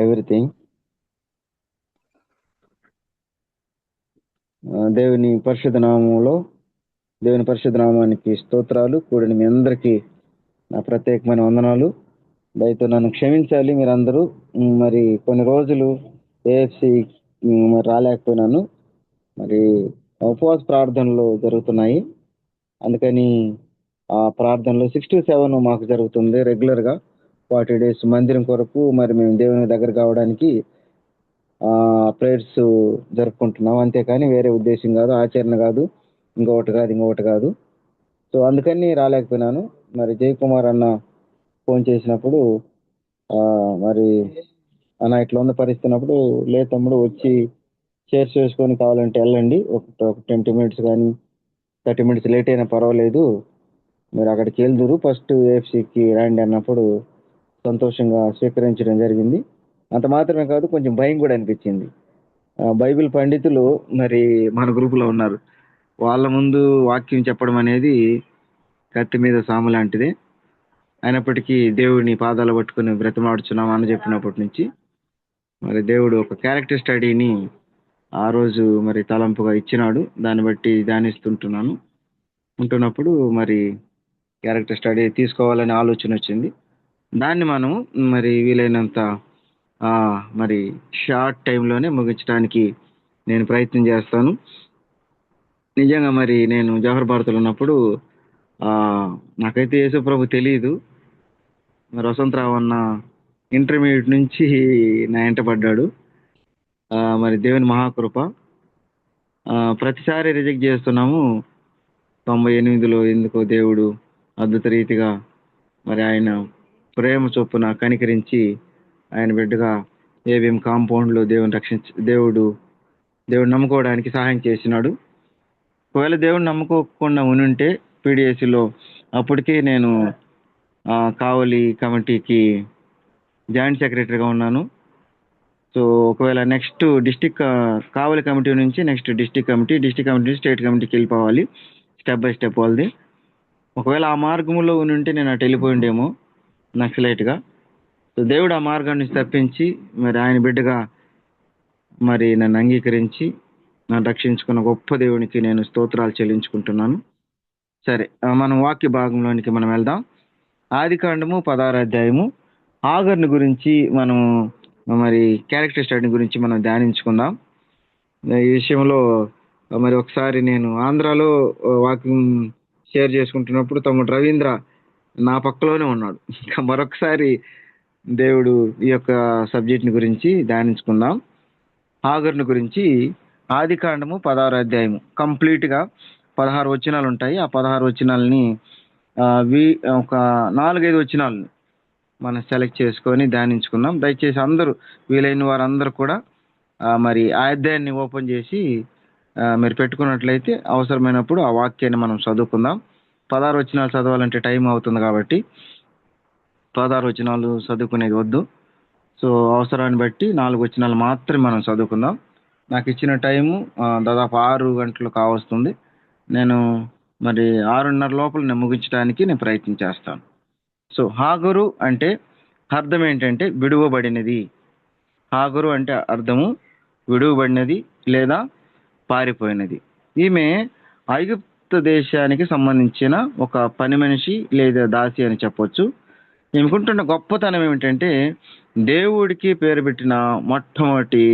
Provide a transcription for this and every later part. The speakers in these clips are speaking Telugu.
ఎవ్రీథింగ్. దేవుని పరిశుద్ధ నామానికి స్తోత్రాలు. కూడిన మీ అందరికీ నా ప్రత్యేకమైన వందనాలు. దయతో నన్ను క్షమించాలి మీరందరూ. మరి కొన్ని రోజులు ఏఎఫ్సి మరి రాలేకపోయినాను. మరి ఉపవాస ప్రార్థనలు జరుగుతున్నాయి. అందుకని ఆ ప్రార్థనలు 6 to 7 మాకు జరుగుతుంది రెగ్యులర్గా 40 days మందిరం కొరకు. మరి మేము దేవుని దగ్గర కావడానికి ప్రేయర్స్ జరుపుకుంటున్నాం. అంతేకాని వేరే ఉద్దేశం కాదు, ఆచరణ కాదు, ఇంకొకటి కాదు. సో అందుకని రాలేకపోయినాను. మరి జయకుమార్ అన్న ఫోన్ చేసినప్పుడు మరి అన్న ఇట్లా ఉన్న పరిస్థితున్నప్పుడు లే తమ్ముడు వచ్చి చైర్స్ వేసుకొని కావాలంటే వెళ్ళండి, ఒక 20 minutes కానీ 30 minutes లేట్ అయినా పర్వాలేదు, మీరు అక్కడికి వెళ్దురు, ఫస్ట్ ఏఎఫ్సికి రండి అన్నప్పుడు సంతోషంగా స్వీకరించడం జరిగింది. అంత మాత్రమే కాదు, కొంచెం భయం కూడా అనిపించింది. బైబిల్ పండితులు మరి మన గ్రూపులో ఉన్నారు. వాళ్ళ ముందు వాక్యం చెప్పడం అనేది కత్తి మీద సాము లాంటిదే. అయినప్పటికీ దేవుడిని పాదాలు పట్టుకుని బ్రతిమాడుచున్నాం అన్న చెప్పినప్పటి నుంచి మరి దేవుడు ఒక క్యారెక్టర్ స్టడీని ఆ రోజు మరి తలంపుగా ఇచ్చినాడు. దాన్ని బట్టి ఉంటున్నప్పుడు మరి క్యారెక్టర్ స్టడీ తీసుకోవాలనే ఆలోచన వచ్చింది. దాన్ని మనం మరి వీలైనంత మరి షార్ట్ టైంలోనే ముగించడానికి నేను ప్రయత్నం చేస్తాను. నిజంగా మరి నేను జవహర్ భారత్లో ఉన్నప్పుడు నాకైతే యేసుప్రభు తెలియదు. మరి వసంతరావు అన్న ఇంటర్మీడియట్ నుంచి నా వెంట పడ్డాడు. మరి దేవుని మహాకృప. ప్రతిసారి రిజెక్ట్ చేస్తున్నాము. 98లో ఎందుకో దేవుడు అద్భుత రీతిగా మరి ఆయన ప్రేమ చొప్పున కనికరించి ఆయన బిడ్డగా ఏవిఎం కాంపౌండ్లో దేవుడు నమ్ముకోవడానికి సహాయం చేసినాడు. ఒకవేళ దేవుడు నమ్ముకోకుండా ఉనుంటే పీడిఎస్సిలో అప్పటికే నేను కావలి కమిటీకి జాయింట్ సెక్రటరీగా ఉన్నాను. సో ఒకవేళ నెక్స్ట్ డిస్టిక్ కావలి కమిటీ నుంచి నెక్స్ట్ డిస్టిక్ కమిటీ నుంచి స్టేట్ కమిటీకి వెళ్ళిపోవాలి, స్టెప్ బై స్టెప్ వాళ్ళది. ఒకవేళ ఆ మార్గంలో ఉంటే నేను అటు వెళ్ళిపోయిండేమో నక్సలైట్గా. సో దేవుడు ఆ మార్గాన్ని తప్పించి మరి ఆయన బిడ్డగా మరి నన్ను అంగీకరించి నన్ను రక్షించుకున్న గొప్ప దేవునికి నేను స్తోత్రాలు చెల్లించుకుంటున్నాను. సరే, మనం వాక్య భాగంలోనికి మనం వెళ్దాం. ఆదికాండము 16వ అధ్యాయము ఆగర్ను గురించి మనం మరి క్యారెక్టర్ స్టడీ గురించి మనం ధ్యానించుకుందాం. ఈ విషయంలో మరి ఒకసారి నేను ఆంధ్రాలో వాక్యం షేర్ చేసుకుంటున్నప్పుడు తమ్ముడు రవీంద్ర నా పక్కలోనే ఉన్నాడు. ఇంకా మరొకసారి దేవుడు ఈ యొక్క సబ్జెక్ట్ని గురించి ధ్యానించుకుందాం. ఆగర్ను గురించి ఆదికాండము 16వ అధ్యాయము కంప్లీట్గా 16 వచనాలు ఉంటాయి. ఆ 16 వచనాలని ఒక 4-5 వచనాలను మనం సెలెక్ట్ చేసుకొని ధ్యానించుకుందాం. దయచేసి అందరూ, వీలైన వారందరూ కూడా మరి ఆ అధ్యాయాన్ని ఓపెన్ చేసి మీరు పెట్టుకున్నట్లయితే అవసరమైనప్పుడు ఆ వాక్యాన్ని మనం చదువుకుందాం. 16 వచనాలు చదవాలంటే టైం అవుతుంది కాబట్టి 16 వచనాలు చదువుకునేది వద్దు. సో అవసరాన్ని బట్టి 4 వచనాలు మాత్రమే మనం చదువుకుందాం. నాకు ఇచ్చిన టైము దాదాపు 6 గంటలు కావస్తుంది. నేను మరి 6:30 లోపల నేను ముగించడానికి నేను ప్రయత్నం చేస్తాను. సో హాగరు అంటే అర్థం ఏంటంటే విడువబడినది. హాగరు అంటే అర్థము విడువబడినది లేదా పారిపోయినది. ఈమె ఐగుప్తు దేశానికి సంబంధించిన ఒక పని మనిషి లేదా దాసి అని చెప్పొచ్చు. ఈమెకుంటున్న గొప్పతనం ఏమిటంటే దేవుడికి పేరు పెట్టిన మొట్టమొదటి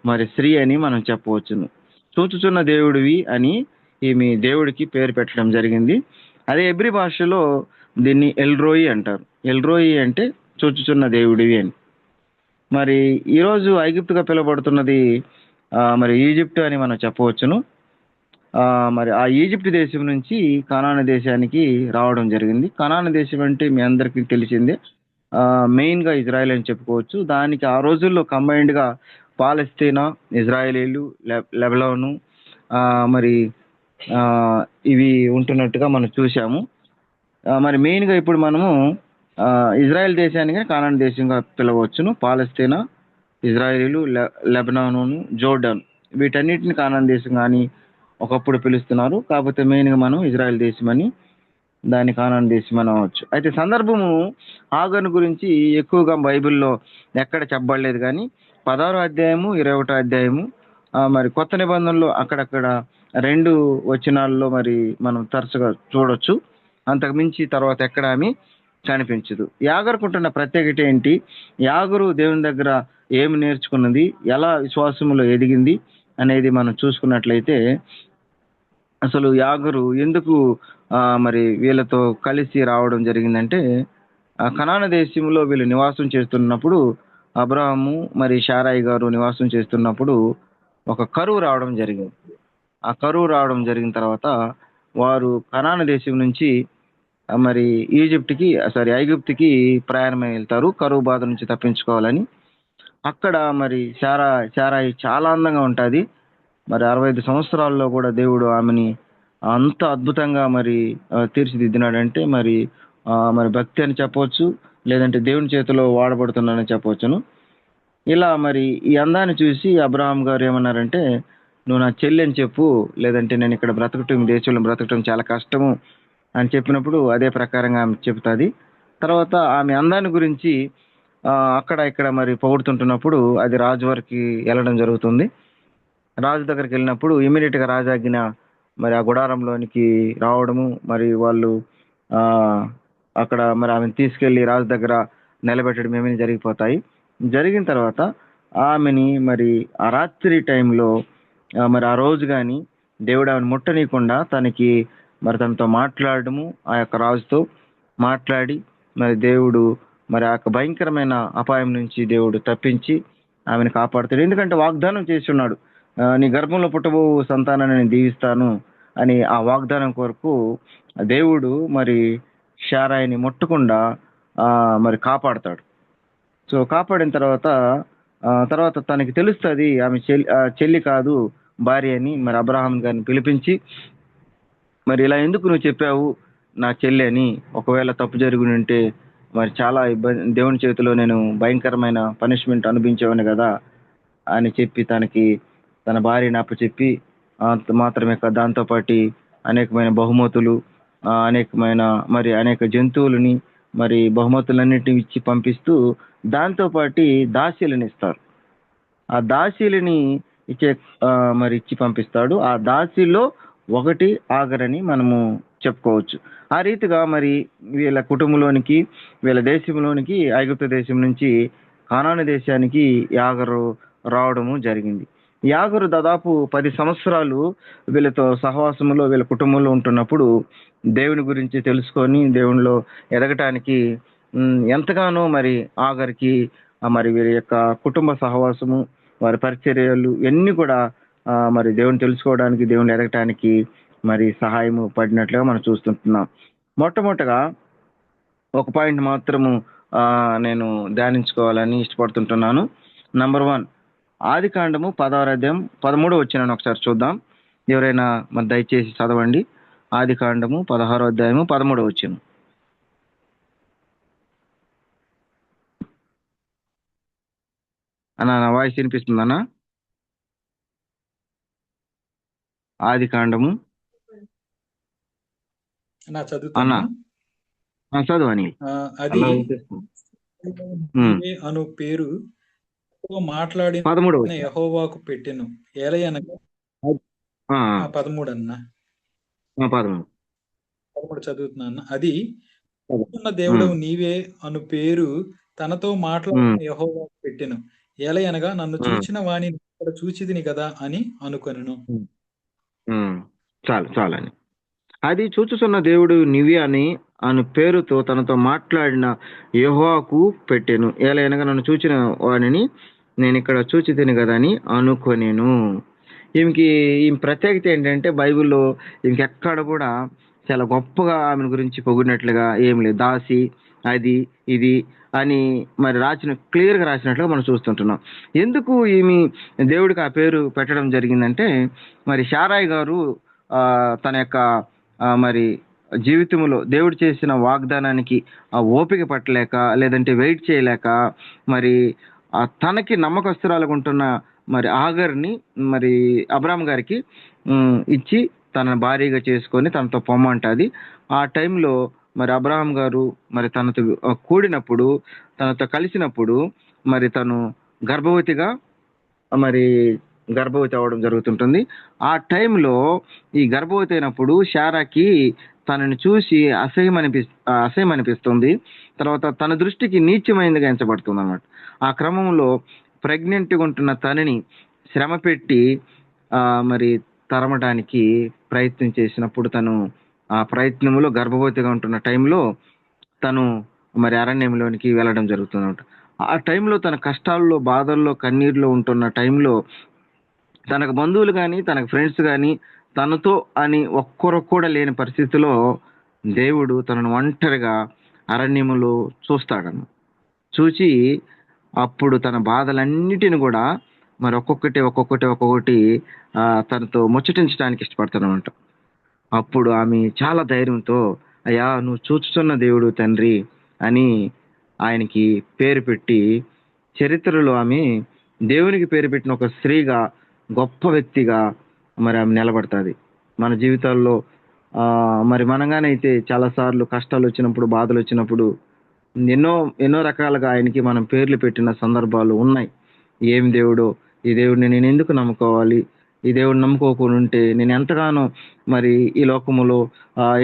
మరి స్త్రీ అని మనం చెప్పవచ్చును. చూచుచున్న దేవుడివి అని ఈమె దేవుడికి పేరు పెట్టడం జరిగింది. అదే ఎబ్రి భాషలో దీన్ని ఎల్రోయి అంటారు. ఎల్రోయి అంటే చూచుచున్న దేవుడివి అని. మరి ఈరోజు ఐగుప్తుగా పిలువబడుతున్నది మరి ఈజిప్ట్ అని మనం చెప్పవచ్చును. మరి ఆ ఈజిప్ట్ దేశం నుంచి కనాను దేశానికి రావడం జరిగింది. కనాను దేశం అంటే మీ అందరికీ తెలిసిందే, మెయిన్గా ఇజ్రాయెల్ అని చెప్పుకోవచ్చు. దానికి ఆ రోజుల్లో కంబైన్డ్గా పాలస్తీనా, ఇజ్రాయేలీలు, లెబనాను మరి ఇవి ఉంటున్నట్టుగా మనం చూసాము. మరి మెయిన్గా ఇప్పుడు మనము ఇజ్రాయెల్ దేశానికి కానాను దేశంగా పిలవచ్చును. పాలస్తీనా, ఇజ్రాయేలీలు, లెబనాను, జోర్డాన్ వీటన్నిటిని కానాను దేశం కానీ ఒకప్పుడు పిలుస్తున్నారు. కాకపోతే మెయిన్గా మనం ఇజ్రాయెల్ దేశం అని దాని కానాను దేశం అని అనవచ్చు. అయితే సందర్భము ఆగను గురించి ఎక్కువగా బైబిల్లో ఎక్కడ చెప్పబడలేదు, కానీ 16వ అధ్యాయము 21వ అధ్యాయము మరి కొత్త నిబంధనలో అక్కడక్కడ 2 వచనాల్లో మరి మనం తరచుగా చూడొచ్చు. అంతకు మించి తర్వాత ఎక్కడ ఆమె కనిపించదు. యాగరుకుంటున్న ప్రత్యేకత ఏంటి, యాగరు దేవుని దగ్గర ఏమి నేర్చుకున్నది, ఎలా విశ్వాసములో ఎదిగింది అనేది మనం చూసుకున్నట్లయితే, అసలు యాగరు ఎందుకు మరి వీళ్ళతో కలిసి రావడం జరిగిందంటే, కనాన దేశంలో వీళ్ళు నివాసం చేస్తున్నప్పుడు, అబ్రహాము మరి షారాయి గారు నివాసం చేస్తున్నప్పుడు ఒక కరువు రావడం జరిగింది. ఆ కరువు రావడం జరిగిన తర్వాత వారు కనాన దేశం నుంచి మరి ఐగుప్తుకి ప్రయాణమై వెళ్తారు, కరువు బాధ నుంచి తప్పించుకోవాలని. అక్కడ మరి శారాయి చాలా అందంగా ఉంటుంది. మరి 65 సంవత్సరాల్లో కూడా దేవుడు ఆమెని అంత అద్భుతంగా మరి తీర్చిదిద్దినాడంటే మరి భక్తి అని చెప్పవచ్చు, లేదంటే దేవుని చేతిలో వాడబడుతున్నానని చెప్పవచ్చును. ఇలా మరి ఈ అందాన్ని చూసి అబ్రహాం గారు ఏమన్నారంటే, నువ్వు నా చెల్లి అని చెప్పు, లేదంటే నేను ఇక్కడ బ్రతకటం, దేశంలో బ్రతకటం చాలా కష్టము అని చెప్పినప్పుడు అదే ప్రకారంగా ఆమె చెప్తుంది. తర్వాత ఆమె అందాన్ని గురించి అక్కడ ఇక్కడ మరి పొగుడుతుంటున్నప్పుడు అది రాజు వరకు వెళ్ళడం జరుగుతుంది. రాజు దగ్గరికి వెళ్ళినప్పుడు ఇమీడియట్గా రాజాజ్ఞ మరి ఆ గుడారంలోనికి రావడము, మరి వాళ్ళు ఆ అక్కడ మరి ఆమెను తీసుకెళ్లి రాజు దగ్గర నిలబెట్టడం ఏమైనా జరిగిపోతాయి. జరిగిన తర్వాత ఆమెని మరి ఆ రాత్రి టైంలో మరి ఆ రోజు కానీ దేవుడు ఆమెను ముట్టనీయకుండా తనతో మాట్లాడము, ఆ యొక్క రాజుతో మాట్లాడి మరి దేవుడు మరి ఆ యొక్క భయంకరమైన అపాయం నుంచి దేవుడు తప్పించి ఆమెను కాపాడుతాడు. ఎందుకంటే వాగ్దానం చేసి ఉన్నాడు, నీ గర్భంలో పుట్టబో సంతానాన్ని నేను దీవిస్తాను అని. ఆ వాగ్దానం కొరకు దేవుడు మరి షారాయిని ముట్టకుండా మరి కాపాడతాడు. సో కాపాడిన తర్వాత తనకి తెలుస్తుంది ఆమె చెల్లి కాదు భార్య అని. మరి అబ్రహాం గారిని పిలిపించి, మరి ఇలా ఎందుకు నువ్వు చెప్పావు నా చెల్లి అని, ఒకవేళ తప్పు జరిగి ఉంటే మరి చాలా ఇబ్బంది, దేవుని చేతిలో నేను భయంకరమైన పనిష్మెంట్ అనుభవించేవాని కదా అని చెప్పి తన భార్యని అప్పచెప్పి, మాత్రమే కాదు దాంతోపాటు అనేకమైన బహుమతులు, అనేక జంతువులని మరి బహుమతులన్నిటిని ఇచ్చి పంపిస్తూ, దాంతోపాటు దాసీలను ఇస్తారు. ఆ దాసీలని ఇచ్చి పంపిస్తాడు. ఆ దాసీలో ఒకటి ఆగరని మనము చెప్పుకోవచ్చు. ఆ రీతిగా మరి వీళ్ళ కుటుంబంలోనికి, వీళ్ళ దేశంలోనికి, ఐగుప్తు దేశం నుంచి కానాను దేశానికి యాగరు రావడము జరిగింది. యాగరు దాదాపు 10 సంవత్సరాలు వీళ్ళతో సహవాసంలో, వీళ్ళ కుటుంబంలో ఉంటున్నప్పుడు దేవుని గురించి తెలుసుకొని దేవునిలో ఎదగటానికి ఎంతగానో మరి ఆగరికి మరి వీరి యొక్క కుటుంబ సహవాసము, వారి పరిచర్యలు ఇవన్నీ కూడా మరి దేవుని తెలుసుకోవడానికి, దేవుని ఎదగటానికి మరి సహాయము పడినట్లుగా మనం చూస్తుంటున్నాం. మొట్టమొదటగా ఒక పాయింట్ మాత్రము నేను ధ్యానించుకోవాలని ఇష్టపడుతుంటున్నాను. నంబర్ 1, ఆది కాండము 16వ అధ్యాయం 13వ వచనాన్ని ఒకసారి చూద్దాం. ఎవరైనా మరి దయచేసి చదవండి. ఆది కాండము 16వ అధ్యాయము 13వ వచనం. అన్నా నా వాయిస్ వినిపిస్తుందన్నా? ఆది కాండము అన్నా చదువని అది అను పేరు మాట్లాడిన 13వ యెహోవాకు పెట్టెను. ఏలయనగా 13 అన్న 13 చదువుతున్నా. అది ఉన్న దేవుడవు నీవే అను పేరు తనతో మాట్లాడిన యెహోవాకు పెట్టెను. ఏలయనగా నన్ను చూచిన వాణి ఇక్కడ చూచిదిని కదా అని అనుకొనెను. చాలని అది చూచుచున్న దేవుడు నీవే అని అను పేరుతో తనతో మాట్లాడిన యెహోవాకు పెట్టెను. ఏలయనగా నన్ను చూచిన వాడిని నేను ఇక్కడ చూచితిని కదా అని అనుకొనేను. ఈ ప్రత్యేకత ఏంటంటే, బైబిల్లో ఇంకెక్కడ కూడా చాలా గొప్పగా ఆమెను గురించి పొగిడినట్లుగా ఏం లేదు. దాసి అది ఇది అని మరి క్లియర్గా రాసినట్లుగా మనం చూస్తుంటున్నాం. ఎందుకు దేవుడికి ఆ పేరు పెట్టడం జరిగిందంటే, మరి షారాయి గారు తన యొక్క మరి జీవితంలో దేవుడు చేసిన వాగ్దానానికి ఆ ఓపిక పట్టలేక, లేదంటే వెయిట్ చేయలేక, మరి తనకి నమ్మకస్తురాలుగా ఉంటున్న మరి ఆగర్ని మరి అబ్రామ్ గారికి ఇచ్చి తన భార్యగా చేసుకొని తనతో పొమ్మంటుంది. ఆ టైంలో మరి అబ్రహాం గారు మరి తనతో కూడినప్పుడు, తనతో కలిసినప్పుడు మరి తను గర్భవతిగా మరి గర్భవతి అవ్వడం జరుగుతుంటుంది. ఆ టైంలో ఈ గర్భవతి అయినప్పుడు శారాకి తనని చూసి అసహ్యం అనిపిస్తుంది. తర్వాత తన దృష్టికి నీచమైనదిగా ఎంచబడుతుంది అన్నమాట. ఆ క్రమంలో ప్రెగ్నెంట్గా ఉంటున్న తనని శ్రమ పెట్టి మరి తరమడానికి ప్రయత్నం చేసినప్పుడు తను ఆ ప్రయత్నంలో గర్భవతిగా ఉంటున్న టైంలో తను మరి అరణ్యంలోనికి వెళ్ళడం జరుగుతుంది. ఆ టైంలో తన కష్టాల్లో, బాధల్లో, కన్నీరులో ఉంటున్న టైంలో తనకు బంధువులు కానీ, తనకు ఫ్రెండ్స్ కానీ తనతో అని ఒక్కరు కూడా లేని పరిస్థితిలో దేవుడు తనను ఒంటరిగా అరణ్యములో చూస్తాడన్న. చూచి అప్పుడు తన బాధలన్నిటిని కూడా మరి ఒక్కొక్కటి తనతో ముచ్చటించడానికి ఇష్టపడతానమాట. అప్పుడు ఆమె చాలా ధైర్యంతో, అయ్యా నువ్వు చూచుతున్న దేవుడు తండ్రి అని ఆయనకి పేరు పెట్టి, చరిత్రలో ఆమె దేవునికి పేరు పెట్టిన ఒక స్త్రీగా, గొప్ప వ్యక్తిగా మరి ఆమె నిలబడుతుంది మన జీవితాల్లో. మరి మనగానైతే చాలాసార్లు కష్టాలు వచ్చినప్పుడు, బాధలు వచ్చినప్పుడు ఎన్నో రకాలుగా ఆయనకి మనం పేర్లు పెట్టిన సందర్భాలు ఉన్నాయి. ఏం దేవుడో, ఈ దేవుడిని నేను ఎందుకు నమ్ముకోవాలి, ఈ దేవుడిని నమ్ముకోకుండా ఉంటే నేను ఎంతగానో మరి ఈ లోకములో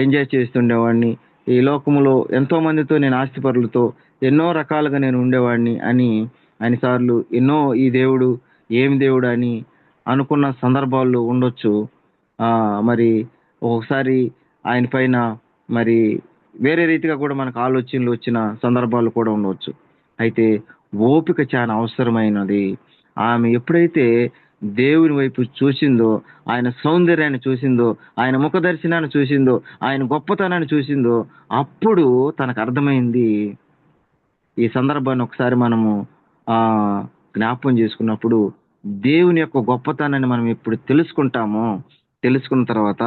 ఎంజాయ్ చేస్తుండేవాడిని, ఈ లోకములో ఎంతో మందితో నేను ఆస్తిపరులతో ఎన్నో రకాలుగా నేను ఉండేవాడిని అని అన్నిసార్లు ఎన్నో ఈ దేవుడు ఏం దేవుడు అని అనుకున్న సందర్భాలు ఉండొచ్చు. మరి ఒక్కొక్కసారి ఆయన పైన మరి వేరే రీతిగా కూడా మనకు ఆలోచనలు వచ్చిన సందర్భాలు కూడా ఉండవచ్చు. అయితే ఓపిక చాలా అవసరమైనది. ఆమె ఎప్పుడైతే దేవుని వైపు చూసిందో, ఆయన సౌందర్యాన్ని చూసిందో, ఆయన ముఖ దర్శనాన్ని చూసిందో, ఆయన గొప్పతనాన్ని చూసిందో, అప్పుడు తనకు అర్థమైంది. ఈ సందర్భాన్ని ఒకసారి మనము జ్ఞాపకం చేసుకున్నప్పుడు, దేవుని యొక్క గొప్పతనాన్ని మనం ఎప్పుడు తెలుసుకున్న తర్వాత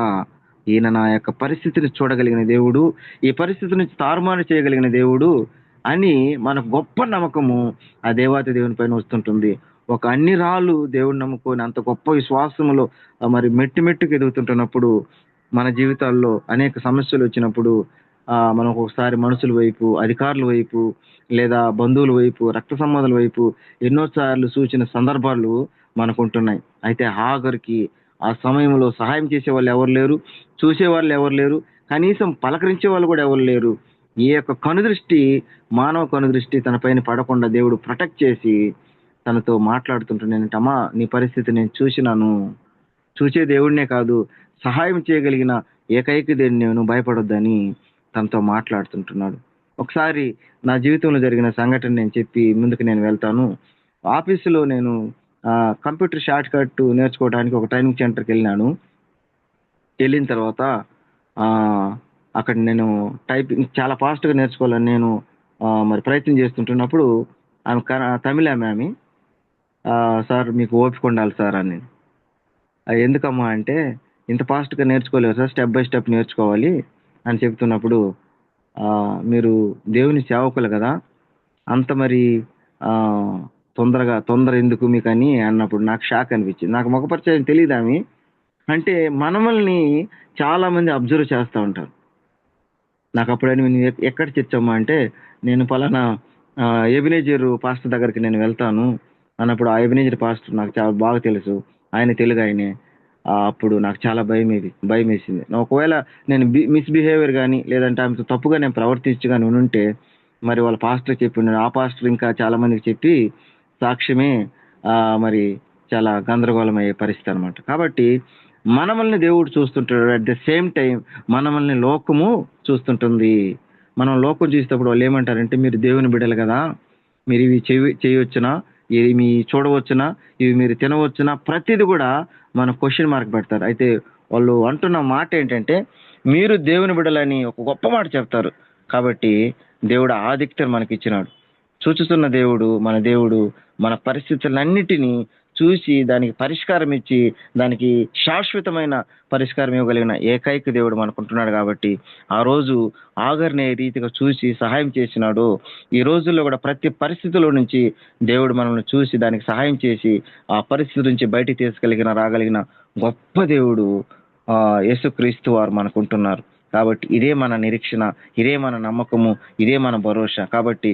ఈయన నా యొక్క పరిస్థితిని చూడగలిగిన దేవుడు, ఈ పరిస్థితి నుంచి తారుమారు చేయగలిగిన దేవుడు అని మన గొప్ప నమ్మకము ఆ దేవాతి దేవుని పైన వస్తుంటుంది. ఒక అన్ని రాళ్ళు దేవుని నమ్ముకొని అంత గొప్ప విశ్వాసములో మరి మెట్టుకు ఎదుగుతుంటున్నప్పుడు మన జీవితాల్లో అనేక సమస్యలు వచ్చినప్పుడు మనం ఒకసారి మనుషుల వైపు, అధికారుల వైపు, లేదా బంధువుల వైపు, రక్త సంబంధాల వైపు ఎన్నోసార్లు సూచిన సందర్భాలు మనకు ఉంటున్నాయి. అయితే హాగర్కి ఆ సమయంలో సహాయం చేసే వాళ్ళు ఎవరు లేరు, చూసేవాళ్ళు ఎవరు లేరు, కనీసం పలకరించే వాళ్ళు కూడా ఎవరు లేరు. ఈ యొక్క మానవ కనుదృష్టి తన పైన పడకుండా దేవుడు ప్రొటెక్ట్ చేసి తనతో మాట్లాడుతుంటున్నానంటమ్మా, నీ పరిస్థితి నేను చూసినాను, చూసే దేవుడినే కాదు సహాయం చేయగలిగిన ఏకైక దేవుడిని నేను భయపడొద్దని తనతో మాట్లాడుతుంటున్నాడు. ఒకసారి నా జీవితంలో జరిగిన సంఘటన నేను చెప్పి ముందుకు నేను వెళ్తాను. ఆఫీసులో నేను కంప్యూటర్ షార్ట్ కట్ నేర్చుకోవడానికి ఒక ట్రైనింగ్ సెంటర్కి వెళ్ళిన తర్వాత అక్కడ నేను టైపింగ్ చాలా ఫాస్ట్గా నేర్చుకోవాలని నేను మరి ప్రయత్నం చేస్తుంటున్నప్పుడు ఆమె తమిళ ఆమె సార్ మీకు ఓపిక ఉండాలి సార్ అని. ఎందుకమ్మా అంటే, ఇంత ఫాస్ట్గా నేర్చుకోలేరు సార్, స్టెప్ బై స్టెప్ నేర్చుకోవాలి అని చెప్తున్నప్పుడు, మీరు దేవుని సేవకులు కదా, అంత మరి తొందర ఎందుకు మీకు అని అన్నప్పుడు నాకు షాక్ అనిపించింది. నాకు ముఖపరిచయం తెలియదు ఆమె. అంటే మనల్ని చాలామంది అబ్జర్వ్ చేస్తూ ఉంటారు. నాకు అప్పుడని నేను ఎక్కడ చర్చమ్మా అంటే, నేను పలానా ఎబినేజర్ పాస్టర్ దగ్గరికి నేను వెళ్తాను అన్నప్పుడు, ఆ ఎబినేజర్ పాస్టర్ నాకు చాలా బాగా తెలుసు, ఆయన తెలుగు ఆయనే. అప్పుడు నాకు చాలా భయం వేసింది. ఒకవేళ నేను మిస్బిహేవియర్ కానీ, లేదంటే ఆమెతో తప్పుగా నేను ప్రవర్తించి కానీ ఉంటే మరి వాళ్ళ పాస్టర్ చెప్పి ఉన్నాడు, ఆ పాస్టర్ ఇంకా చాలా మందికి చెప్పి సాక్ష్యమే మరి చాలా గందరగోళం అయ్యే పరిస్థితి అనమాట. కాబట్టి మనల్ని దేవుడు చూస్తుంటాడు, అట్ ద సేమ్ టైం మనల్ని లోకము చూస్తుంటుంది. మనం లోకం చూసేటప్పుడు వాళ్ళు ఏమంటారంటే, మీరు దేవుని బిడ్డలు కదా, మీరు ఇవి చేయవచ్చునా, ఇవి మీ చూడవచ్చునా, ఇవి మీరు తినవచ్చునా, ప్రతిది కూడా మన క్వశ్చన్ మార్క్ పెడతారు. అయితే వాళ్ళు అంటున్న మాట ఏంటంటే, మీరు దేవుని బిడ్డలని ఒక గొప్ప మాట చెప్తారు. కాబట్టి దేవుడు ఆధిక్యతను మనకి ఇచ్చినాడు. చూచుతున్న దేవుడు, మన పరిస్థితులన్నిటినీ చూసి దానికి పరిష్కారం ఇచ్చి, దానికి శాశ్వతమైన పరిష్కారం ఇవ్వగలిగిన ఏకైక దేవుడు మనకుంటున్నాడు. కాబట్టి ఆ రోజు ఆగర్ని ఏ రీతిగా చూసి సహాయం చేసినాడు, ఈ రోజుల్లో కూడా ప్రతి పరిస్థితుల్లో నుంచి దేవుడు మనల్ని చూసి దానికి సహాయం చేసి ఆ పరిస్థితి నుంచి బయటికి రాగలిగిన గొప్ప దేవుడు యేసుక్రీస్తు వారు మనకుంటున్నారు. కాబట్టి ఇదే మన నిరీక్షణ, ఇదే మన నమ్మకము, ఇదే మన భరోసా. కాబట్టి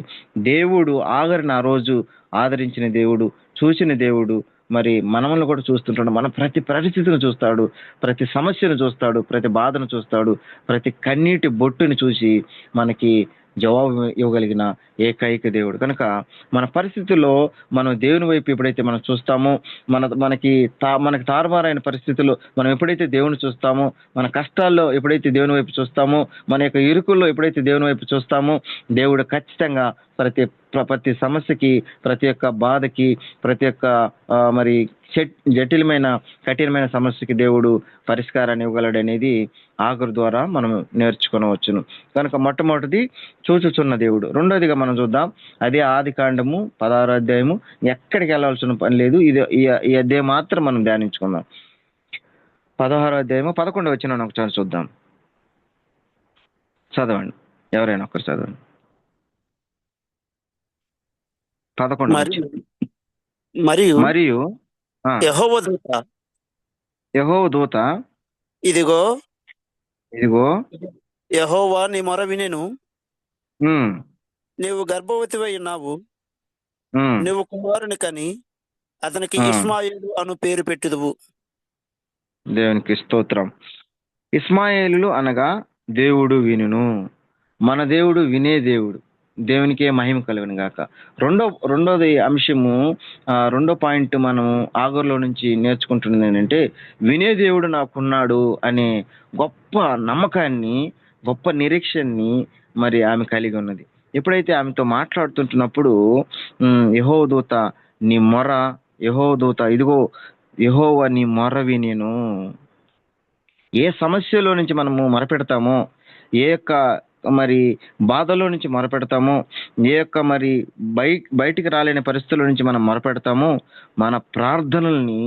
దేవుడు ఆఖరిన ఆ రోజు ఆదరించిన దేవుడు, చూసిన దేవుడు మరి మనల్ని కూడా చూస్తుంటాడు. మన ప్రతి పరిస్థితిని చూస్తాడు, ప్రతి సమస్యను చూస్తాడు, ప్రతి బాధను చూస్తాడు, ప్రతి కన్నీటి బొట్టుని చూసి మనకి జవాబు ఇవ్వగలిగిన ఏకైక దేవుడు. కనుక మన పరిస్థితుల్లో మనం దేవుని వైపు ఎప్పుడైతే మనం చూస్తామో, మనకి తారుమారైన పరిస్థితుల్లో మనం ఎప్పుడైతే దేవుని చూస్తామో, మన కష్టాల్లో ఎప్పుడైతే దేవుని వైపు చూస్తామో, మన యొక్క ఇరుకుల్లో ఎప్పుడైతే దేవుని వైపు చూస్తామో, దేవుడు ఖచ్చితంగా ప్రతి సమస్యకి, ప్రతి ఒక్క బాధకి, ప్రతి ఒక్క మరి జటిలమైన కఠినమైన సమస్యకి దేవుడు పరిష్కారాన్ని ఇవ్వగలడు అనేది ఆఖరు ద్వారా మనం నేర్చుకొనవచ్చును. కనుక మొట్టమొదటిది చూచుచున్న దేవుడు. రెండోదిగా మనం చూద్దాం, అదే ఆదికాండము 16వ అధ్యాయము. ఎక్కడికి వెళ్ళాల్సిన పని లేదు, ఈ అధ్యాయం మాత్రం మనం ధ్యానించుకుందాం. 16వ అధ్యాయము 11వ వచనం ఒకసారి చూద్దాం. చదవండి, ఎవరైనా ఒకరు చదవండి. 11. మరియు యెహోవా దూత ఇదిగో యెహోవా నీ మొర వినెను, నీవు గర్భవతివై ఉన్నావు, నువ్వు కుమారుని కని అతనికి ఇష్మాయేలు అను పేరు పెట్టుదువు. దేవునికి స్తోత్రం. ఇష్మాయేలు అనగా దేవుడు వినును. మన దేవుడు వినే దేవుడు. దేవునికే మహిమ కలుగును గాక. రెండోది అంశము, రెండో పాయింట్ మనం ఆగర్లో నుంచి నేర్చుకుంటున్నది ఏంటంటే, వినే దేవుడు నాకున్నాడు అనే గొప్ప నమ్మకాన్ని, గొప్ప నిరీక్షణని మరి ఆమె కలిగి ఉన్నది. ఎప్పుడైతే ఆమెతో మాట్లాడుతుంటున్నప్పుడు యెహోవా దూత నీ మొర, యెహోవా దూత ఇదిగో యెహోవా నీ మొర వినెను. ఏ సమస్యలో నుంచి మనము మొరపెడతామో, ఏ యొక్క మరి బాధలో నుంచి మొరపెడతామో, ఏ యొక్క మరి బయటికి రాలేని పరిస్థితుల నుంచి మనం మొరపెడతామో, మన ప్రార్థనల్ని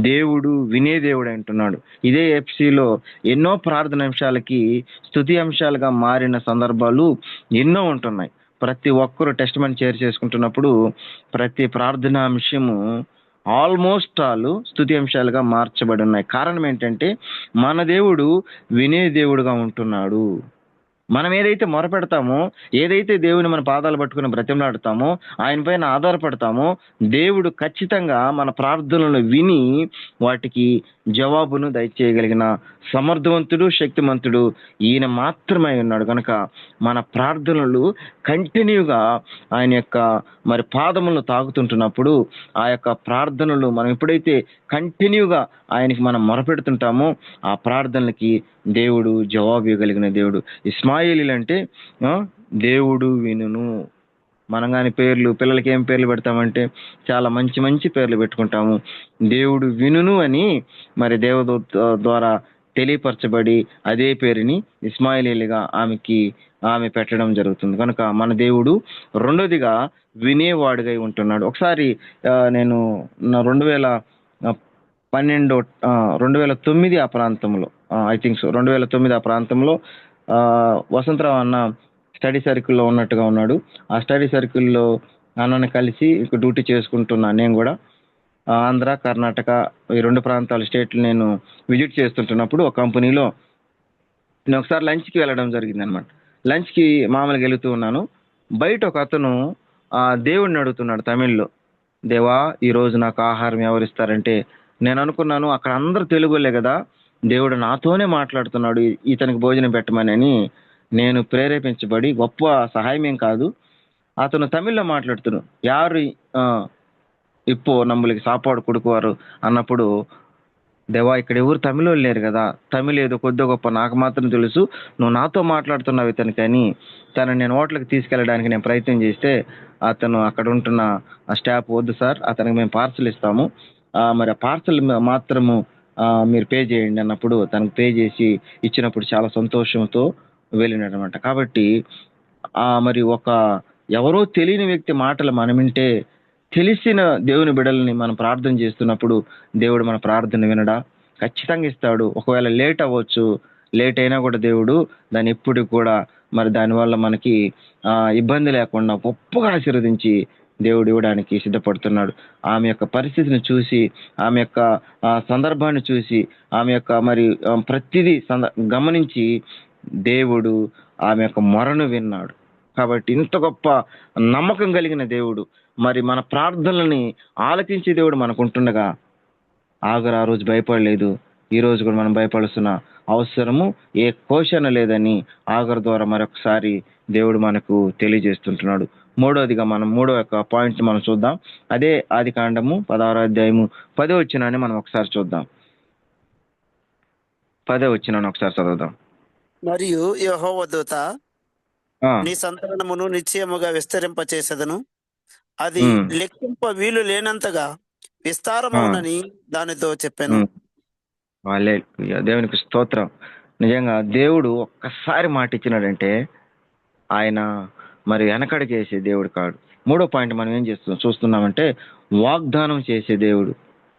దేవుడు వినే దేవుడు అంటున్నాడు. ఇదే ఎఫ్సిలో ఎన్నో ప్రార్థన అంశాలకి స్తుతి అంశాలుగా మారిన సందర్భాలు ఎన్నో ఉంటున్నాయి. ప్రతి ఒక్కరూ టెస్టిమనీ షేర్ చేసుకుంటున్నప్పుడు ప్రతి ప్రార్థన అంశము ఆల్మోస్ట్ ఆల్ స్తుతి అంశాలుగా మార్చబడి ఉన్నాయి. కారణం ఏంటంటే, మన దేవుడు వినే దేవుడుగా ఉంటున్నాడు. మనం ఏదైతే మొరపెడతామో, ఏదైతే దేవుని మన పాదాలు పట్టుకుని బ్రతిమలాడతామో, ఆయన పైన ఆధారపడతామో, దేవుడు ఖచ్చితంగా మన ప్రార్థనలు విని వాటికి జవాబును దయచేయగలిగిన సమర్థవంతుడు, శక్తిమంతుడు ఈయన మాత్రమే ఉన్నాడు. కనుక మన ప్రార్థనలు కంటిన్యూగా ఆయన యొక్క మరి పాదములను తాకుతుంటున్నప్పుడు, ఆ యొక్క ప్రార్థనలు మనం ఎప్పుడైతే కంటిన్యూగా ఆయనకి మనం మొరపెడుతుంటామో, ఆ ప్రార్థనలకి దేవుడు జవాబు ఇవ్వగలిగిన దేవుడు. ఇష్మాయేలీలు అంటే దేవుడు వినును. మనం కానీ పిల్లలకి ఏం పేర్లు పెడతామంటే చాలా మంచి మంచి పేర్లు పెట్టుకుంటాము. దేవుడు వినును అని మరి దేవదూత ద్వారా తెలియపరచబడి అదే పేరుని ఇష్మాయేలీలుగా ఆమె పెట్టడం జరుగుతుంది. కనుక మన దేవుడు రెండోదిగా వినేవాడుగా ఉంటున్నాడు. ఒకసారి నేను 2009 ఆ ప్రాంతంలో, ఐ థింక్ సో 2009 ఆ ప్రాంతంలో వసంతరావు అన్న స్టడీ సర్కిల్లో ఉన్నట్టుగా ఉన్నాడు. ఆ స్టడీ సర్కిల్లో అన్నని కలిసి ఇక డ్యూటీ చేసుకుంటున్నాను. నేను కూడా ఆంధ్ర, కర్ణాటక ఈ 2 ప్రాంతాల స్టేట్లు నేను విజిట్ చేస్తుంటున్నప్పుడు ఒక కంపెనీలో నేను ఒకసారి లంచ్కి వెళ్ళడం జరిగింది అనమాట. లంచ్కి మామూలుగా వెళుతూ ఉన్నాను. బయట ఒక అతను దేవుడిని అడుగుతున్నాడు తమిళ్లో, దేవా ఈరోజు నాకు ఆహారం ఎవరిస్తారంటే, నేను అనుకున్నాను అక్కడ అందరూ తెలుగులే కదా, దేవుడు నాతోనే మాట్లాడుతున్నాడు ఇతనికి భోజనం పెట్టమని అని నేను ప్రేరేపించబడి, గొప్ప సహాయం ఏం కాదు, అతను తమిళ్లో మాట్లాడుతున్నాడు. యారు ఇప్పో నమ్ములకి సాపాడు కొడుకువారు అన్నప్పుడు, దేవా ఇక్కడ ఎవరు తమిళ లేరు కదా, తమిళ ఏదో కొద్ది గొప్ప నాకు మాత్రం తెలుసు, నువ్వు నాతో మాట్లాడుతున్నావు ఇతనికని తనని నేను హోటల్కి తీసుకెళ్ళడానికి నేను ప్రయత్నం చేస్తే, అతను అక్కడ ఉంటున్న స్టాఫ్, వద్దు సార్ అతనికి మేము పార్సల్ ఇస్తాము, మరి ఆ పార్సల్ మాత్రము మీరు పే చేయండి అన్నప్పుడు తనకు పే చేసి ఇచ్చినప్పుడు చాలా సంతోషంతో వెళ్ళినాడు అనమాట. కాబట్టి మరి ఎవరో తెలియని వ్యక్తి మాటలు మనం వింటే, తెలిసిన దేవుని బిడ్డల్ని మనం ప్రార్థన చేస్తున్నప్పుడు దేవుడు మన ప్రార్థన వినడా? ఖచ్చితంగా ఇస్తాడు. ఒకవేళ లేట్ అవ్వచ్చు, లేట్ అయినా కూడా దేవుడు దాన్ని ఎప్పుడు కూడా మరి దానివల్ల మనకి ఇబ్బంది లేకుండా గొప్పగా ఆశీర్వదించి దేవుడు ఇవ్వడానికి సిద్ధపడుతున్నాడు. ఆమె యొక్క పరిస్థితిని చూసి, ఆమె యొక్క సందర్భాన్ని చూసి, ఆమె యొక్క మరి ప్రతిదీ గమనించి దేవుడు ఆమె యొక్క మొరను విన్నాడు. కాబట్టి ఇంత గొప్ప నమ్మకం కలిగిన దేవుడు, మరి మన ప్రార్థనలని ఆలకించే దేవుడు మనకుంటుండగా ఆగరు ఆ రోజు భయపడలేదు. ఈ రోజు కూడా మనం భయపడాల్సిన అవసరము ఏ కోశన లేదని ఆగరు ద్వారా మరొకసారి దేవుడు మనకు తెలియజేస్తుంటున్నాడు. మూడో యొక్క పాయింట్ మనం చూద్దాం. అదే ఆదికాండము 16వ అధ్యాయము 10వ వచనాన్ని మనం ఒకసారి చూద్దాం. 10వ వచనాన్ని ఒకసారి చదువుదాం. మరియు యెహోవా దూత, నీ సంతానమును నిశ్చయముగా విస్తరింపచేసెదను, అది లెక్కింప వీలు లేనంతగా విస్తారమవునని దానితో చెప్పాను. హల్లెలూయా, దేవునికి స్తోత్రం. నిజంగా దేవుడు ఒక్కసారి మాట ఇచ్చినాడంటే ఆయన మరి వెనకడికేసే దేవుడు కాడు. మూడో పాయింట్ మనం ఏం చూస్తున్నామంటే వాగ్దానం చేసే దేవుడు.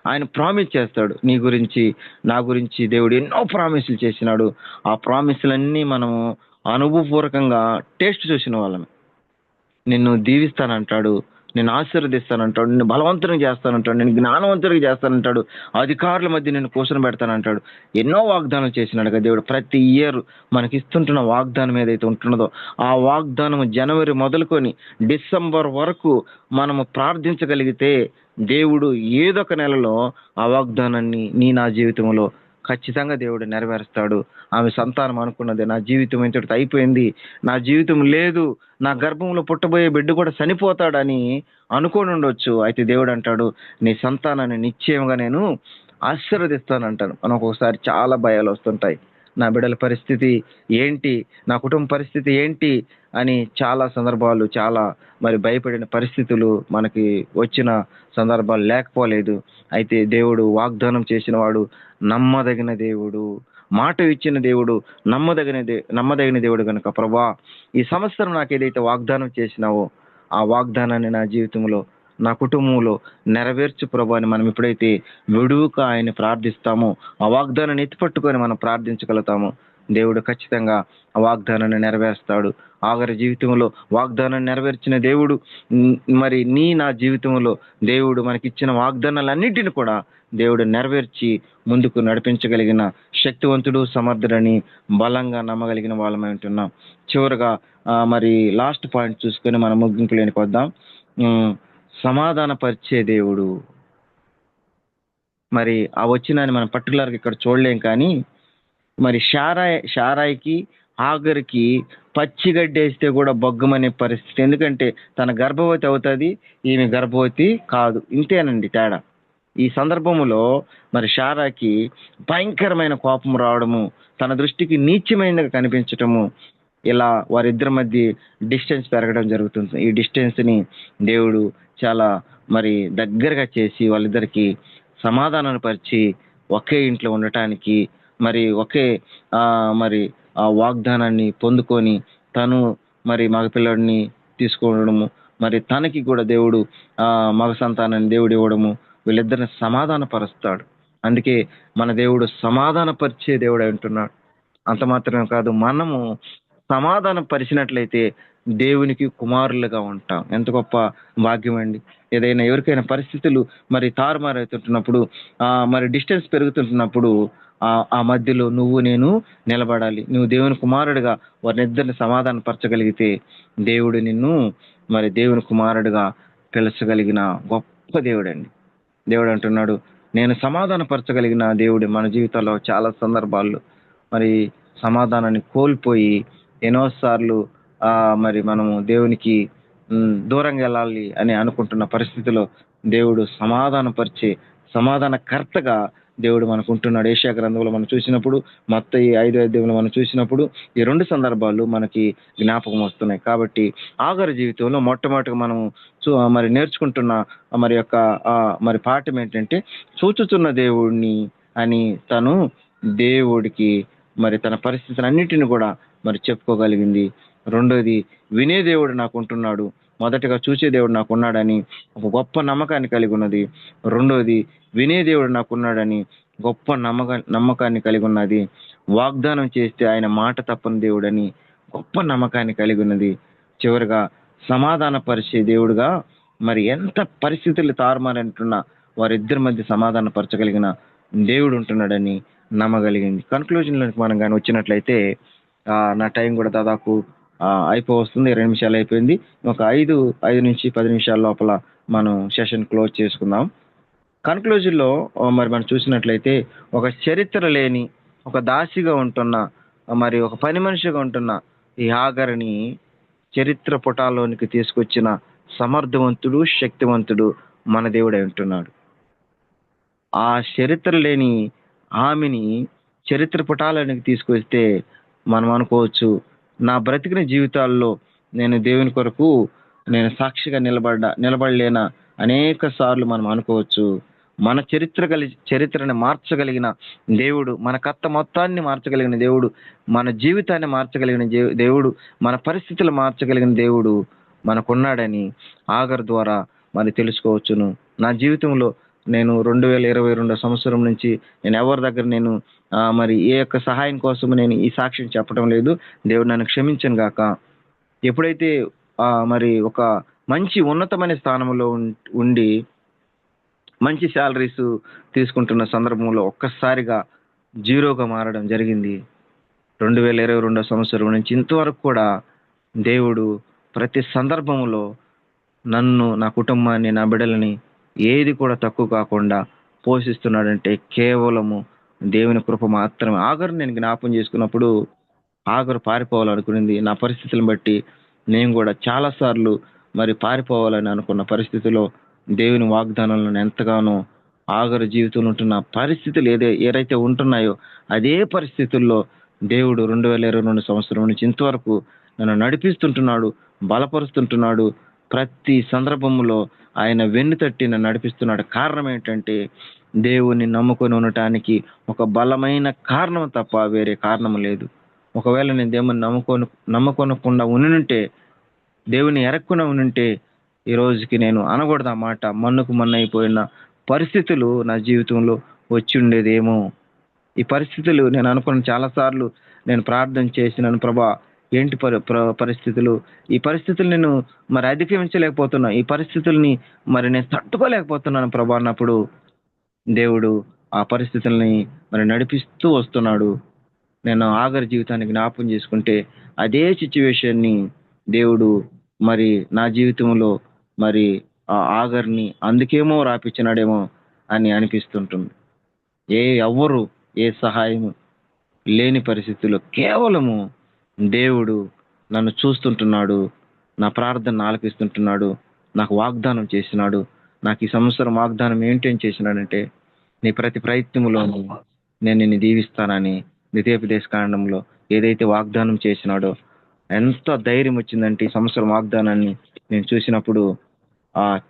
ఆయన ప్రామిస్ చేస్తాడు. నీ గురించి, నా గురించి దేవుడు ఎన్నో ప్రామిసులు చేసినాడు. ఆ ప్రామిసులన్నీ మనము అనుభవపూర్వకంగా టేస్ట్ చూసిన వాళ్ళమే. నిన్ను దీవిస్తానంటాడు, నేను ఆశీర్వదిస్తానంటాడు, నిన్ను బలవంతుని చేస్తానంటాడు, నేను జ్ఞానవంతుడికి చేస్తానంటాడు, అధికారుల మధ్య నేను కూర్చొని పెడతానంటాడు. ఎన్నో వాగ్దానం చేసినాడు కదా దేవుడు. ప్రతి ఇయర్ మనకి ఇస్తుంటున్న వాగ్దానం ఏదైతే ఉంటున్నదో ఆ వాగ్దానం జనవరి మొదలుకొని డిసెంబర్ వరకు మనము ప్రార్థించగలిగితే దేవుడు ఏదో ఒక నెలలో ఆ వాగ్దానాన్ని నా జీవితంలో ఖచ్చితంగా దేవుడు నెరవేరుస్తాడు. ఆమె సంతానం అనుకున్నది, నా జీవితం ఇంతటితో అయిపోయింది, నా జీవితం లేదు, నా గర్భంలో పుట్టబోయే బిడ్డ కూడా చనిపోతాడని అనుకొని ఉండొచ్చు. అయితే దేవుడు అంటాడు, నీ సంతానాన్ని నిశ్చయంగా నేను ఆశీర్వదిస్తానంటాను. మనకు ఒకసారి చాలా భయాలు వస్తుంటాయి. నా బిడ్డల పరిస్థితి ఏంటి, నా కుటుంబ పరిస్థితి ఏంటి అని చాలా సందర్భాలు, చాలా మరి భయపడిన పరిస్థితులు మనకి వచ్చిన సందర్భాలు లేకపోలేదు. అయితే దేవుడు వాగ్దానం చేసిన వాడు నమ్మదగిన దేవుడు, మాట ఇచ్చిన దేవుడు నమ్మదగిన దేవుడు కనుక ప్రభా, ఈ సంవత్సరం నాకు ఏదైతే వాగ్దానం చేసినావో ఆ వాగ్దానాన్ని నా జీవితంలో, నా కుటుంబంలో నెరవేర్చు ప్రభా అని మనం ఎప్పుడైతే విడువుగా ఆయన ప్రార్థిస్తామో, ఆ వాగ్దానాన్ని ఎత్తిపట్టుకొని మనం ప్రార్థించగలుగుతామో దేవుడు ఖచ్చితంగా ఆ వాగ్దానాన్ని నెరవేరుస్తాడు. ఆగరి జీవితంలో వాగ్దానాన్ని నెరవేర్చిన దేవుడు మరి నా జీవితంలో దేవుడు మనకిచ్చిన వాగ్దానాలన్నింటిని కూడా దేవుడు నెరవేర్చి ముందుకు నడిపించగలిగిన శక్తివంతుడు, సమర్థుడని బలంగా నమ్మగలిగిన వాళ్ళమై ఉంటున్నాం. చివరగా మరి లాస్ట్ పాయింట్ చూసుకొని మనం ముగింపులోనికి వద్దాం. సమాధాన పరిచే దేవుడు. మరి ఆ వచ్చినాన్ని మనం పర్టికులర్గా ఇక్కడ చూడలేం, కానీ మరి షారాయికి ఆగరికి పచ్చిగడ్డి వేస్తే కూడా బొగ్గమనే పరిస్థితి. ఎందుకంటే తన గర్భవతి అవుతుంది, ఈమె గర్భవతి కాదు. ఇంతేనండి తేడా. ఈ సందర్భంలో మరి షారాకి భయంకరమైన కోపం రావడము, తన దృష్టికి నీచమైనదిగా కనిపించటము, ఇలా వారిద్దరి మధ్య డిస్టెన్స్ పెరగడం జరుగుతుంది. ఈ డిస్టెన్స్ని దేవుడు చాలా మరి దగ్గరగా చేసి వాళ్ళిద్దరికి సమాధానాన్ని పరిచి ఒకే ఇంట్లో ఉండటానికి, మరి ఒకే మరి ఆ వాగ్దానాన్ని పొందుకొని తను మరి మగపిల్లడిని తీసుకోవడము, మరి తనకి కూడా దేవుడు మగ సంతానాన్ని దేవుడు ఇవ్వడము, వీళ్ళిద్దరిని సమాధానపరుస్తాడు. అందుకే మన దేవుడు సమాధానపరిచే దేవుడు అంటున్నాడు. అంత మాత్రమే కాదు, మనము సమాధానం పరిచినట్లయితే దేవునికి కుమారులుగా ఉంటాం. ఎంత గొప్ప భాగ్యం అండి. ఏదైనా ఎవరికైనా పరిస్థితులు మరి తారుమారవుతుంటున్నప్పుడు, మరి డిస్టెన్స్ పెరుగుతుంటున్నప్పుడు ఆ మధ్యలో నువ్వు నేను నిలబడాలి. నువ్వు దేవుని కుమారుడిగా వారినిద్దరిని సమాధాన పరచగలిగితే దేవుడు నిన్ను మరి దేవుని కుమారుడిగా పిలచగలిగిన గొప్ప దేవుడు అండి. దేవుడు అంటున్నాడు, నేను సమాధాన పరచగలిగిన దేవుడు. మన జీవితంలో చాలా సందర్భాల్లో మరి సమాధానాన్ని కోల్పోయి ఎన్నోసార్లు మరి మనము దేవునికి దూరంగా వెళ్ళాలి అని అనుకుంటున్న పరిస్థితిలో దేవుడు సమాధానకర్తగా దేవుడు మనకు ఉంటున్నాడు. యెషయా గ్రంథంలో మనం చూసినప్పుడు, మత్తయి 5:5 మనం చూసినప్పుడు ఈ రెండు సందర్భాలు మనకి జ్ఞాపకం వస్తున్నాయి. కాబట్టి ఆగరు జీవితంలో మొట్టమొదటిగా మనం మరి నేర్చుకుంటున్న మరి యొక్క మరి పాఠం ఏంటంటే, చూచుచున్న దేవుడిని అని తను దేవుడికి మరి తన పరిస్థితిని అన్నిటిని కూడా మరి చెప్పుకోగలిగింది. రెండోది, వినే దేవుడు నాకు ఉంటున్నాడు. మొదటగా చూసే దేవుడు నాకు ఉన్నాడని ఒక గొప్ప నమ్మకాన్ని కలిగి ఉన్నది. రెండోది, వినే దేవుడు నాకున్నాడని గొప్ప నమ్మకాన్ని కలిగి ఉన్నది. వాగ్దానం చేస్తే ఆయన మాట తప్పని దేవుడని గొప్ప నమ్మకాన్ని కలిగి ఉన్నది. చివరిగా సమాధాన పరిచే దేవుడుగా మరి ఎంత పరిస్థితులు తారుమారంటున్నా వారిద్దరి మధ్య సమాధాన పరచగలిగిన దేవుడు ఉంటున్నాడని నమ్మగలిగింది. కన్క్లూజన్లోకి మనం కానీ వచ్చినట్లయితే నా టైం కూడా దాదాపు అయిపోవస్తుంది. 20 నిమిషాలు అయిపోయింది. ఒక 5 నుంచి 10 నిమిషాల లోపల మనం సెషన్ క్లోజ్ చేసుకుందాం. కన్క్లూజన్లో మరి మనం చూసినట్లయితే ఒక చరిత్ర లేని ఒక దాసిగా ఉంటున్న మరి ఒక పని మనిషిగా ఉంటున్న ఈ హాగరుని చరిత్ర పుటాల్లోనికి తీసుకొచ్చిన సమర్థవంతుడు, శక్తివంతుడు మన దేవుడై ఉంటున్నాడు. ఆ చరిత్ర లేని ఆమెని చరిత్ర పుటాలనికి తీసుకొస్తే మనం అనుకోవచ్చు, నా బ్రతికిన జీవితాల్లో నేను దేవుని కొరకు నేను సాక్షిగా నిలబడలేనా అనేక సార్లు మనం అనుకోవచ్చు. మన చరిత్రని మార్చగలిగిన దేవుడు, మన కథ మొత్తాన్ని మార్చగలిగిన దేవుడు, మన జీవితాన్ని మార్చగలిగిన దేవుడు, మన పరిస్థితులు మార్చగలిగిన దేవుడు మనకున్నాడని ఆగర్ ద్వారా మరి తెలుసుకోవచ్చును. నా జీవితంలో నేను 2022 సంవత్సరం నుంచి నేను ఎవరి దగ్గర నేను మరి ఏ యొక్క సహాయం కోసం నేను ఈ సాక్ష్యం చెప్పడం లేదు. దేవుడు నన్ను క్షమించను గాక. ఎప్పుడైతే మరి ఒక మంచి ఉన్నతమైన స్థానంలో ఉండి మంచి శాలరీస్ తీసుకుంటున్న సందర్భంలో ఒక్కసారిగా జీరోగా మారడం జరిగింది. 2022 సంవత్సరం నుంచి ఇంతవరకు కూడా దేవుడు ప్రతి సందర్భంలో నన్ను, నా కుటుంబాన్ని, నా బిడ్డలని ఏది కూడా తక్కువ కాకుండా పోషిస్తున్నాడంటే కేవలము దేవుని కృప మాత్రమే. ఆగరు నేను జ్ఞాపం చేసుకున్నప్పుడు ఆగరు పారిపోవాలనుకునింది. నా పరిస్థితులను బట్టి నేను కూడా చాలాసార్లు మరి పారిపోవాలని అనుకున్న పరిస్థితిలో దేవుని వాగ్దానాలను ఎంతగానో ఆగరు జీవితంలో ఉంటున్న పరిస్థితులు ఏదైతే ఉంటున్నాయో అదే పరిస్థితుల్లో దేవుడు 2022 సంవత్సరం నుంచి ఇంతవరకు నన్ను నడిపిస్తుంటున్నాడు, బలపరుస్తుంటున్నాడు. ప్రతి సందర్భంలో ఆయన వెన్ను తట్టి నన్ను నడిపిస్తున్నాడు. కారణం ఏంటంటే దేవుని నమ్ముకొని ఉండటానికి ఒక బలమైన కారణం తప్ప వేరే కారణం లేదు. ఒకవేళ నేను దేవుని నమ్ముకొనకుండా ఉంటే, దేవుని ఎరక్కున ఉంటే ఈ రోజుకి నేను అనకూడదు ఆ మాట, మన్నుకు మన్నైపోయిన పరిస్థితులు నా జీవితంలో వచ్చి ఉండేదేమో. ఈ పరిస్థితులు నేను అనుకున్న చాలాసార్లు నేను ప్రార్థన చేసినాను, ప్రభా ఏంటి పరిస్థితులు, ఈ పరిస్థితులు నేను మరి అధిగమించలేకపోతున్నా, ఈ పరిస్థితుల్ని మరి నేను తట్టుకోలేకపోతున్నాను ప్రభా అన్నప్పుడు దేవుడు ఆ పరిస్థితుల్ని మరి నడిపిస్తూ వస్తున్నాడు. నేను ఆగరి జీవితాన్ని జ్ఞాపకం చేసుకుంటే అదే సిచ్యువేషన్ని దేవుడు మరి నా జీవితంలో మరి ఆ ఆగర్ని అందుకేమో రాపించినాడేమో అని అనిపిస్తుంటుంది. ఎవ్వరు ఏ సహాయము లేని పరిస్థితుల్లో కేవలము దేవుడు నన్ను చూస్తుంటున్నాడు, నా ప్రార్థన ఆలకిస్తుంటున్నాడు, నాకు వాగ్దానం చేసినాడు. నాకు ఈ సంవత్సరం వాగ్దానం ఏంటి చేసినాడంటే, నీ ప్రతి ప్రయత్నములోనూ నేను నిన్ను దీవిస్తానని ద్వితీయోపదేశ కాండంలో ఏదైతే వాగ్దానం చేసినాడో ఎంత ధైర్యం వచ్చిందంటే ఈ సంవత్సరం వాగ్దానాన్ని నేను చూసినప్పుడు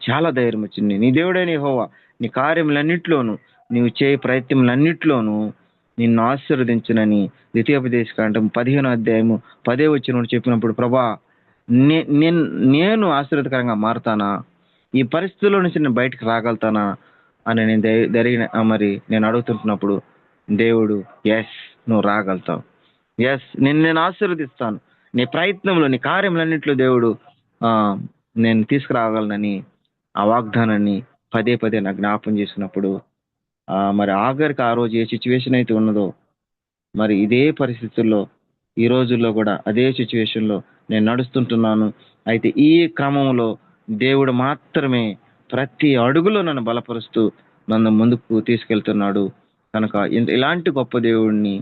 చాలా ధైర్యం వచ్చింది. నీ దేవుడైన యెహోవా నీ కార్యములన్నిట్లోనూ నీవు చేయ ప్రయత్నములన్నిట్లోనూ నిన్ను ఆశీర్వదించునని ద్వితీయోపదేశ కాండం 15వ అధ్యాయము 10వ వచనం చెప్పినప్పుడు, ప్రభా నేను ఆశీర్వదకరంగా మారుతానా, ఈ పరిస్థితుల్లో నుంచి నేను బయటకు రాగలుగుతానా అని మరి నేను అడుగుతుంటున్నప్పుడు దేవుడు నువ్వు రాగలుగుతావు, నేను ఆశీర్వదిస్తాను, నీ ప్రయత్నంలో నీ కార్యములన్నింటిలో దేవుడు నేను తీసుకురాగలనని ఆ వాగ్దానాన్ని పదే నాకు జ్ఞాపం చేసినప్పుడు మరి ఆఖరికి ఆ రోజు ఏ సిచ్యువేషన్ అయితే ఉన్నదో మరి ఇదే పరిస్థితుల్లో ఈ రోజుల్లో కూడా అదే సిచ్యువేషన్లో నేను నడుస్తుంటున్నాను. అయితే ఈ క్రమంలో దేవుడు మాత్రమే ప్రతి అడుగులో నన్ను బలపరుస్తూ నన్ను ముందుకు తీసుకెళ్తున్నాడు. కనుక ఇలాంటి గొప్ప దేవుడిని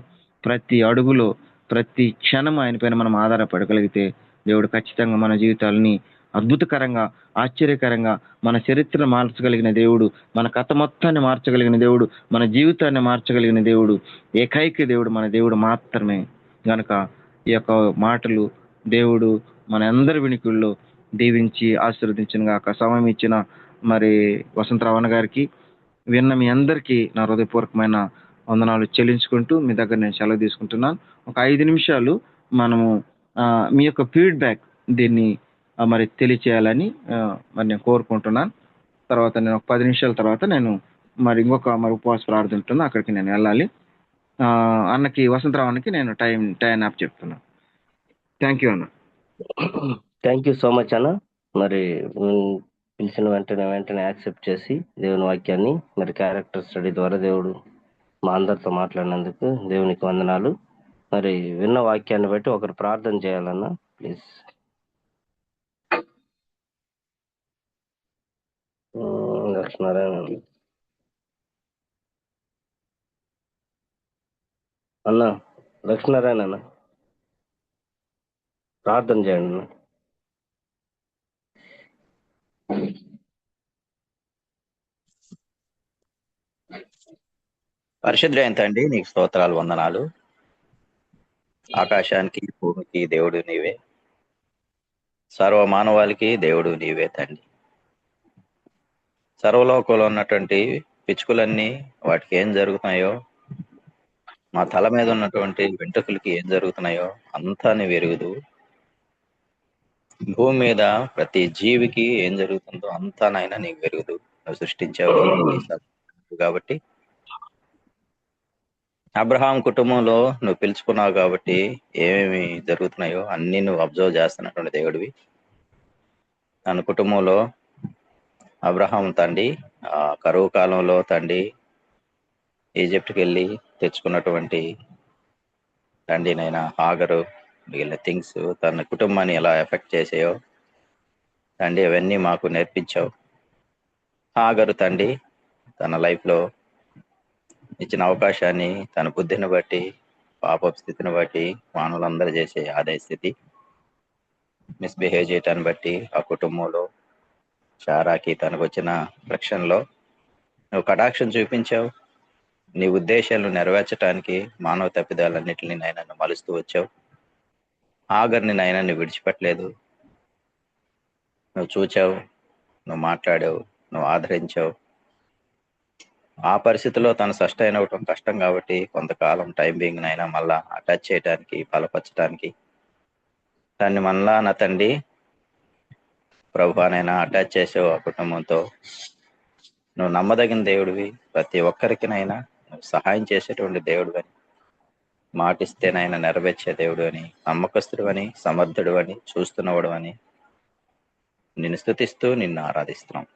ప్రతి అడుగులో ప్రతి క్షణం ఆయన పైన మనం ఆధారపడగలిగితే దేవుడు ఖచ్చితంగా మన జీవితాలని అద్భుతకరంగా, ఆశ్చర్యకరంగా, మన చరిత్రను మార్చగలిగిన దేవుడు, మన కథ మొత్తాన్ని మార్చగలిగిన దేవుడు, మన జీవితాన్ని మార్చగలిగిన దేవుడు, ఏకైక దేవుడు మన దేవుడు మాత్రమే. గనక ఈ యొక్క మాటలు దేవుడు మన అందరి వినికిల్లో దీవించి ఆశీర్వదించిన గాక. సమయం ఇచ్చిన మరి వసంతరావణ గారికి, విన్న మీ అందరికీ నా హృదయపూర్వకమైన వందనాలు చెల్లించుకుంటూ మీ దగ్గర నేను సెలవు తీసుకుంటున్నాను. ఒక 5 నిమిషాలు మనము మీ యొక్క ఫీడ్బ్యాక్ దీన్ని మరి తెలియచేయాలని మరి నేను కోరుకుంటున్నాను. తర్వాత నేను ఒక 10 నిమిషాల తర్వాత నేను మరి ఇంకొక ఉపవాస ప్రార్థన ఉంటుంది, అక్కడికి నేను వెళ్ళాలి. అన్నకి వసంతరావు అన్నకి నేను టైం యాప్ చెప్తున్నాను. థ్యాంక్ యూ అన్న. థ్యాంక్ యూ సో మచ్ అన్న. మరి పిలిచిన వెంటనే యాక్సెప్ట్ చేసి దేవుని వాక్యాన్ని మరి క్యారెక్టర్ స్టడీ ద్వారా దేవుడు మా అందరితో మాట్లాడినందుకు దేవునికి వందనాలు. మరి విన్న వాక్యాన్ని బట్టి ఒకరు ప్రార్థన చేయాలన్నా ప్లీజ్. లక్ష్మీనారాయణ అన్న, లక్ష్మీనారాయణ అన్న ప్రార్థన చేయండి అన్న. పరిశుద్ధుడైన తండ్రి, నీకు స్తోత్రాలు, వందనాలు. ఆకాశానికి భూమికి దేవుడు నీవే, సర్వ మానవాళికి దేవుడు నీవే తండ్రి. సర్వలోకంలో ఉన్నటువంటి పిచ్చుకలన్నీ వాటికి ఏం జరుగుతున్నాయో, మా తల మీద ఉన్నటువంటి వెంట్రుకలకి ఏం జరుగుతున్నాయో అంతా నీవు ఎరుగుదు. భూమి మీద ప్రతి జీవికి ఏం జరుగుతుందో అంతా నాయన నీకు ఎరుగుదు. నువ్వు సృష్టించావు కాబట్టి, అబ్రహాం కుటుంబంలో నువ్వు పిలుచుకున్నావు కాబట్టి ఏమేమి జరుగుతున్నాయో అన్ని నువ్వు అబ్జర్వ్ చేస్తున్నటువంటి దేవుడివి. తన కుటుంబంలో అబ్రహాం తండ్రి కరువు కాలంలో తండ్రి ఈజిప్ట్కి వెళ్ళి తెచ్చుకున్నటువంటి తండ్రినైనా హాగరు మిగిలిన థింగ్స్ తన కుటుంబాన్ని ఎలా ఎఫెక్ట్ చేసాయో తండ్రి అవన్నీ మాకు నేర్పించావు. హాగరు తండ్రి తన లైఫ్లో ఇచ్చిన అవకాశాన్ని తన బుద్ధిని బట్టి, పాప స్థితిని బట్టి, మానవులందరూ చేసే ఆదాయ స్థితి మిస్బిహేవ్ చేయటాన్ని బట్టి ఆ కుటుంబంలో శారాకి తనకు వచ్చిన రక్షణలో నువ్వు కటాక్షం చూపించావు. నీ ఉద్దేశాలను నెరవేర్చడానికి మానవ తప్పిదాలన్నింటినీ నాయనను మలుస్తూ వచ్చావు. ఆగర్ని నాయనని విడిచిపెట్టలేదు. నువ్వు చూచావు, నువ్వు మాట్లాడావు, నువ్వు ఆదరించావు. ఆ పరిస్థితిలో తను సస్టైన్ అవ్వటం కష్టం కాబట్టి కొంతకాలం టైం బీయింగ్ నైనా మళ్ళా అటాచ్ చేయడానికి, బలపరచడానికి దాన్ని మళ్ళా నా తండ్రి ప్రభునైనా అటాచ్ చేసావు. ఆ కుటుంబంతో నువ్వు నమ్మదగిన దేవుడివి, ప్రతి ఒక్కరికినైనా నువ్వు సహాయం చేసేటువంటి దేవుడు అని, మాటిస్తేనైనా నెరవేర్చే దేవుడు అని, నమ్మకస్తుడు అని, సమర్థుడు అని, చూస్తున్నవాడు అని నిన్ను స్తుతిస్తూ నిన్ను ఆరాధిస్తున్నాం.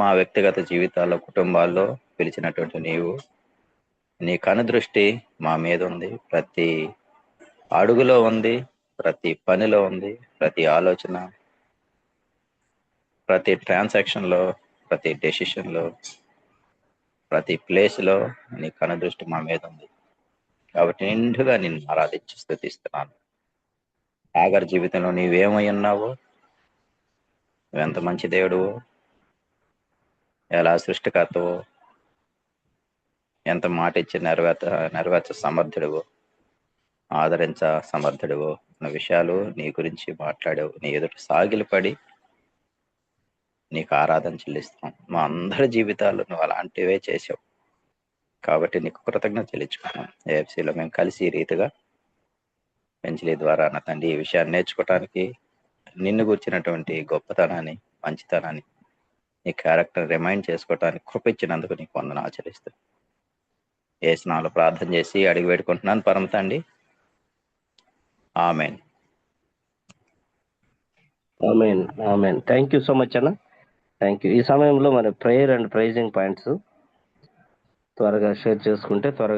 మా వ్యక్తిగత జీవితాల్లో, కుటుంబాల్లో పిలిచినటువంటి నీవు, నీ కనుదృష్టి మా మీద ఉంది. ప్రతి అడుగులో ఉంది, ప్రతి పనిలో ఉంది, ప్రతి ఆలోచన, ప్రతి ట్రాన్సాక్షన్లో, ప్రతి డెసిషన్లో, ప్రతి ప్లేస్లో నీ కనుదృష్టి మా మీద ఉంది. కాబట్టి నిండుగా నిన్ను ఆరాధించి స్తుతిస్తున్నాను. ఆగర్ జీవితంలో నీవేమై ఉన్నావో, నువ్వెంత మంచి దేవుడువో, ఎలా సృష్టికర్తవో, ఎంత మాట ఇచ్చి నెరవేర్చ సమర్థుడివో, ఆదరించ సమర్థుడివో అన్న విషయాలు నీ గురించి మాట్లాడావు. నీ ఎదుట సాగిలపడి నీకు ఆరాధన చెల్లిస్తాం. మా అందరి జీవితాల్లో నువ్వు అలాంటివే చేసావు కాబట్టి నీకు కృతజ్ఞత చెల్లించుకున్నాం. ఏఎఫ్సీలో మేము కలిసి ఈ రీతిగా పెంచిలీ ద్వారా నా తండ్రి ఈ విషయాన్ని నేర్చుకోవటానికి, నిన్ను గుర్చినటువంటి గొప్పతనాన్ని, మంచితనాన్ని, నీ క్యారెక్టర్ రిమైండ్ చేసుకోవటానికి కృపించినందుకు నీకు వందనాలు చెల్లిస్తాను. యేసునామములో ప్రార్థన చేసి అడిగి వేడుకుంటున్నాను పరమ తండ్రి, amen. Amen, amen. Thank you so much అన్న, థ్యాంక్ యూ. ఈ సమయంలో మన ప్రేయర్ అండ్ ప్రైజింగ్ పాయింట్స్ త్వరగా షేర్ చేసుకుంటే త్వరగా